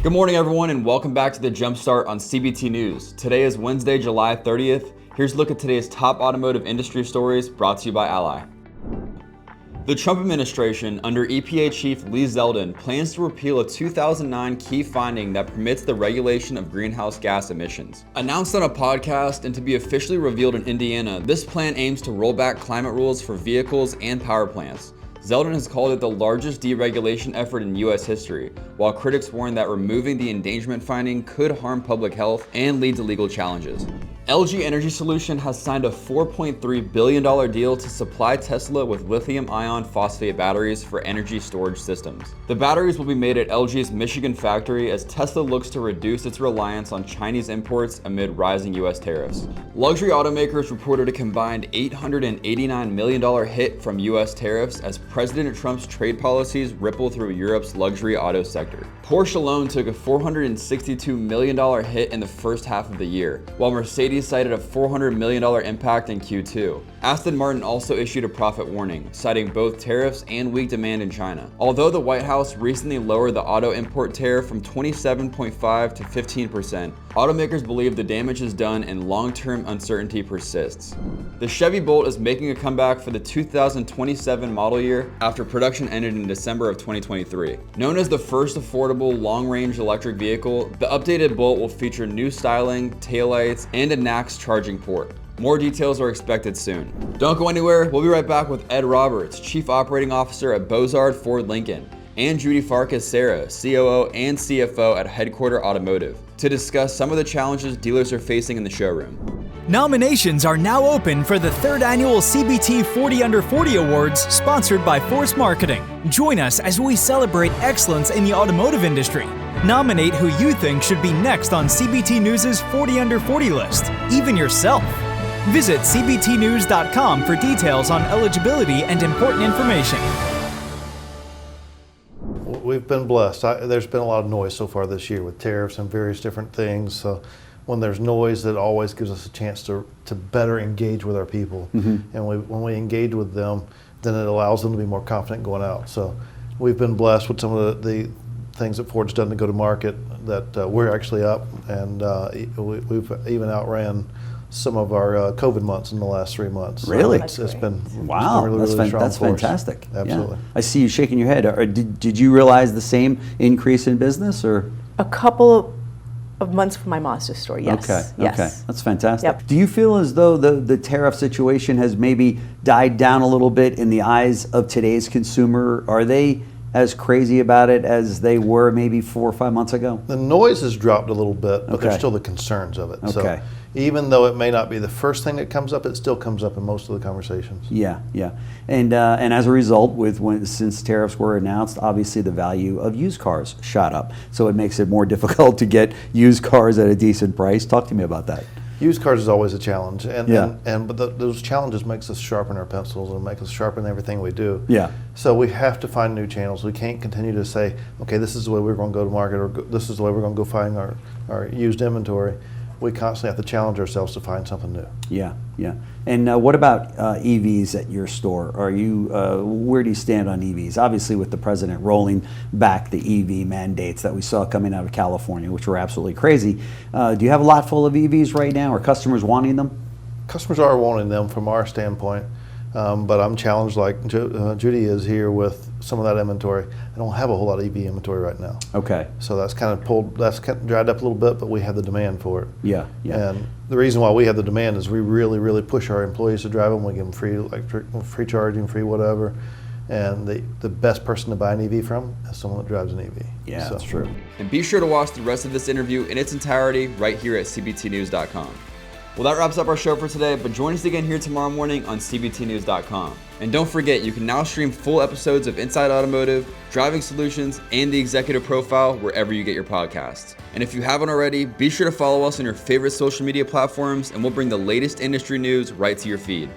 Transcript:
Good morning, everyone, and welcome back to the Jumpstart on CBT News. Today is Wednesday, July 30th. Here's a look at today's top automotive industry stories brought to you by Ally. The Trump administration, under EPA Chief Lee Zeldin, plans to repeal a 2009 key finding that permits the regulation of greenhouse gas emissions. Announced on a podcast and to be officially revealed in Indiana, this plan aims to roll back climate rules for vehicles and power plants. Zeldin has called it the largest deregulation effort in U.S. history, while critics warn that removing the endangerment finding could harm public health and lead to legal challenges. LG Energy Solution has signed a $4.3 billion deal to supply Tesla with lithium iron phosphate batteries for energy storage systems. The batteries will be made at LG's Michigan factory as Tesla looks to reduce its reliance on Chinese imports amid rising U.S. tariffs. Luxury automakers reported a combined $889 million hit from U.S. tariffs as President Trump's trade policies ripple through Europe's luxury auto sector. Porsche alone took a $462 million hit in the first half of the year, while Mercedes cited a $400 million impact in Q2. Aston Martin also issued a profit warning, citing both tariffs and weak demand in China. Although the White House recently lowered the auto import tariff from 27.5% to 15%, automakers believe the damage is done and long-term uncertainty persists. The Chevy Bolt is making a comeback for the 2027 model year after production ended in December of 2023. Known as the first affordable long-range electric vehicle, the updated Bolt will feature new styling, taillights, and a NACS charging port. More details are expected soon. Don't go anywhere. We'll be right back with Ed Roberts, Chief Operating Officer at Bozard Ford Lincoln, and Judy Farkas-Sarah, COO and CFO at Headquarter Automotive, to discuss some of the challenges dealers are facing in the showroom. Nominations are now open for the third annual CBT 40 Under 40 Awards, sponsored by Force Marketing. Join us as we celebrate excellence in the automotive industry. Nominate who you think should be next on CBT News' 40 Under 40 list, even yourself. Visit cbtnews.com for details on eligibility and important information. We've been blessed. There's been a lot of noise so far this year with tariffs and various different things. So when there's noise, that always gives us a chance to better engage with our people. And when we engage with them, then it allows them to be more confident going out. So we've been blessed with some of the things that Ford's done to go to market, that we're actually up, and we've even outran some of our COVID months in the last 3 months. Really? So it's been wow. Really strong. That's fantastic. Absolutely. Yeah. I see you shaking your head. Did you realize the same increase in business, or? A couple of months from my Mazda store, yes. Okay, that's fantastic. Yep. Do you feel as though the tariff situation has maybe died down a little bit in the eyes of today's consumer? Are they as crazy about it as they were maybe 4 or 5 months ago? The noise has dropped a little bit, but there's still the concerns of it. Okay. So even though it may not be the first thing that comes up, it still comes up in most of the conversations. Yeah. And as a result, since tariffs were announced, obviously the value of used cars shot up. So it makes it more difficult to get used cars at a decent price. Talk to me about that. Used cars is always a challenge, but those challenges makes us sharpen our pencils and make us sharpen everything we do. Yeah. So we have to find new channels. We can't continue to say, okay, this is the way we're going to go to market, or this is the way we're going to go find our used inventory. We constantly have to challenge ourselves to find something new. Yeah. And what about EVs at your store? Where do you stand on EVs? Obviously, with the president rolling back the EV mandates that we saw coming out of California, which were absolutely crazy. Do you have a lot full of EVs right now? Are customers wanting them? Customers are wanting them from our standpoint, but I'm challenged like Judy is here with some of that inventory. I don't have a whole lot of EV inventory right now. Okay. So that's kind of dried up a little bit, but we have the demand for it. Yeah. And the reason why we have the demand is we really, really push our employees to drive them. We give them free electric, free charging, free whatever. And the best person to buy an EV from is someone that drives an EV. Yeah, that's true. And be sure to watch the rest of this interview in its entirety right here at cbtnews.com. Well, that wraps up our show for today, but join us again here tomorrow morning on cbtnews.com. And don't forget, you can now stream full episodes of Inside Automotive, Driving Solutions, and the Executive Profile wherever you get your podcasts. And if you haven't already, be sure to follow us on your favorite social media platforms, and we'll bring the latest industry news right to your feed.